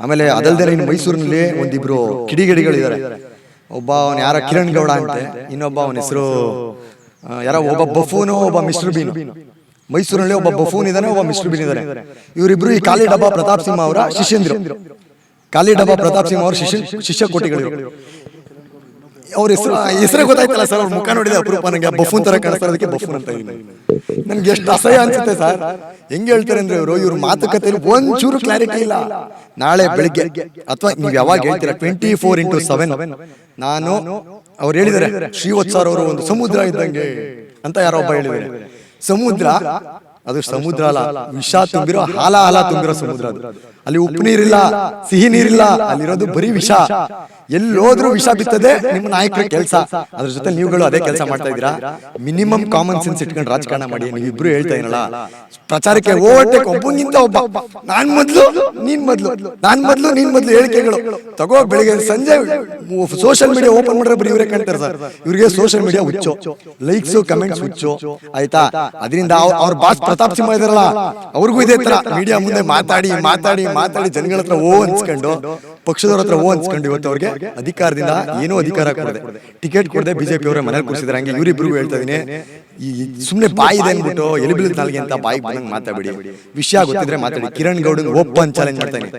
ಆಮೇಲೆ ಅದಲ್ದೇ ಇನ್ನು ಮೈಸೂರಿನಲ್ಲಿ ಒಂದಿಬ್ರು ಕಿಡಿಗೇಡಿಗಳಿದ್ದಾರೆ. ಒಬ್ಬ ಅವನು ಯಾರ ಕಿರಣ್ ಗೌಡ ಅಂತೆ, ಇನ್ನೊಬ್ಬ ಅವನ ಹೆಸರು ಯಾರೋ ಒಬ್ಬ ಬಫೂನು, ಒಬ್ಬ ಮಿಸ್ಟರ್ ಬೀನು. ಮೈಸೂರಿನಲ್ಲಿ ಒಬ್ಬ ಬಫೂನ್ ಇದ್ದಾನೆ, ಒಬ್ಬ ಮಿಸ್ಟರ್ ಬೀನ್ ಇದ್ದಾನೆ. ಇವರಿಬ್ರು ಈ ಖಾಲಿ ಡಬ್ಬಾ ಪ್ರತಾಪ್ ಸಿಂಹ ಅವರ ಶಿಷ್ಯಂದ್ರು. ಖಾಲಿ ಡಬ್ಬಾ ಪ್ರತಾಪ್ ಸಿಂಹ ಅವರ ಶಿಷ್ಯ ಕೋಟಿಗಳು. ಅವ್ರ ಹೆಸರೇ ಗೊತ್ತಾಯ್ತಲ್ಲ ಸರ್, ಅವ್ರ ಮುಖ ನೋಡಿದ ಅಪರೂಪ ನನಗೆ ಬಫೂನ್ ತರ ಕಾಣಿಸ್ತಾರೆ, ಅದಕ್ಕೆ ಬಫೂನ್ ಅಂತ ನನ್ಗೆ ಎಷ್ಟು ಅಸಹ್ಯ ಅನ್ಸುತ್ತೆ ಸರ್. ಹೆಂಗ್ ಹೇಳ್ತಾರೆ ಅಂದ್ರೆ ಇವ್ರ ಮಾತುಕತೆಯಲ್ಲಿ ಒಂಚೂರು ಕ್ಲಾರಿಟಿ ಇಲ್ಲ. ನಾಳೆ ಬೆಳಿಗ್ಗೆ ಅಥವಾ ನೀವ್ ಯಾವಾಗ ಹೇಳ್ತೀರಾ 24x7 ನಾನು ಅವ್ರು ಹೇಳಿದಾರೆ ಶ್ರೀವತ್ಸಾರ್ ಅವರು ಒಂದು ಸಮುದ್ರ ಇದ್ದಂಗೆ ಅಂತ ಯಾರೋ ಒಬ್ಬ ಹೇಳಿದಾರೆ. ಸಮುದ್ರ ಅದು ಸಮುದ್ರ ಅಲ್ಲ, ವಿಷ ತುಂಬಿರೋ ಹಾಲ ತುಂಬಿರೋ ಸಮುದ್ರ ಅದು. ಅಲ್ಲಿ ಉಪ್ಪು ನೀರಿಲ್ಲ, ಸಿಹಿ ನೀರಿಲ್ಲ, ಅಲ್ಲಿರೋದು ಬರೀ ವಿಷ. ಎಲ್ಲೋದ್ರೂ ವಿಷ ಬಿತ್ತದೆ ನಿಮ್ಮ ನಾಯಕರ ಕೆಲಸ. ಅದ್ರ ಜೊತೆ ನೀವುಗಳು ಅದೇ ಕೆಲಸ ಮಾಡ್ತಾ ಇದ್ದೀರಾ. ಮಿನಿಮಮ್ ಕಾಮನ್ ಸೆನ್ಸ್ ಇಟ್ಕೊಂಡು ರಾಜಕಾರಣ ಮಾಡಿ. ನೀವಿಬ್ರು ಹೇಳ್ತಾ ಇರಲ್ಲ ಪ್ರಚಾರಕ್ಕೆ ಓವರ್ಟೇಕ್, ಒಬ್ಬಂಗಿಂತ ಒಬ್ಬ, ನಾನ್ ಮೊದ್ಲು ನೀನ್ ಮೊದ್ಲು, ನಾನ್ ಮೊದ್ಲು ನೀನ್ ಮೊದ್ಲು ಹೇಳಿಕೆಗಳು ತಗೋ. ಬೆಳಿಗ್ಗೆ ಸಂಜೆ ಸೋಷಿಯಲ್ ಮೀಡಿಯಾ ಓಪನ್ ಮಾಡಿದ್ರೆ ಬರೀ ಇವರೇ ಕಾಣ್ತಾರೆ ಸರ್. ಇವ್ರಿಗೆ ಸೋಷಿಯಲ್ ಮೀಡಿಯಾ ಹುಚ್ಚು, ಲೈಕ್ಸ್ ಕಮೆಂಟ್ಸ್ ಹುಚ್ಚು, ಆಯ್ತಾ? ಅದರಿಂದ ಅವ್ರ ಬಾಸ್ ಪ್ರತಾಪ್ ಸಿಂಹ ಇದಾರಲ್ಲ, ಅವ್ರಿಗೂ ಇದೇ ತರ ಮೀಡಿಯಾ ಮುಂದೆ ಮಾತಾಡಿ ಮಾತಾಡಿ ಮಾತಾಡಿ ಜನಗಳ ಹತ್ರ ಅನ್ಸ್ಕೊಂಡು, ಪಕ್ಷದವ್ರ ಹತ್ರ ಅನ್ಸ್ಕೊಂಡು ಇವತ್ತು ಅವ್ರಿಗೆ ಅಧಿಕಾರದಿಂದ ಏನೋ ಅಧಿಕಾರ ಕೊಡದೆ, ಟಿಕೆಟ್ ಕೊಡದೆ ಬಿಜೆಪಿ ಅವರ ಮನೇಲಿ ಕೂರಿಸಿದ್ರೆ. ಹಂಗೆ ಇವ್ರಿಬ್ರಿಗೂ ಹೇಳ್ತಾ ಇದೀನಿ, ಈ ಸುಮ್ನೆ ಬಾಯಿ ಇದೆ ಅಂದ್ಬಿಟ್ಟು ಎಲಿಬಿಲ್ ನಾಲ್ಗೆ ಅಂತ ಬಾಯಿ ಬಂದಂಗೆ ಮಾತಾಡಿ. ವಿಷಯ ಗೊತ್ತಿದ್ರೆ ಮಾತಾಡಿ. ಕಿರಣ್ ಗೌಡ ಓಪನ್ ಚಾಲೆಂಜ್ ಮಾಡ್ತಾನೆ,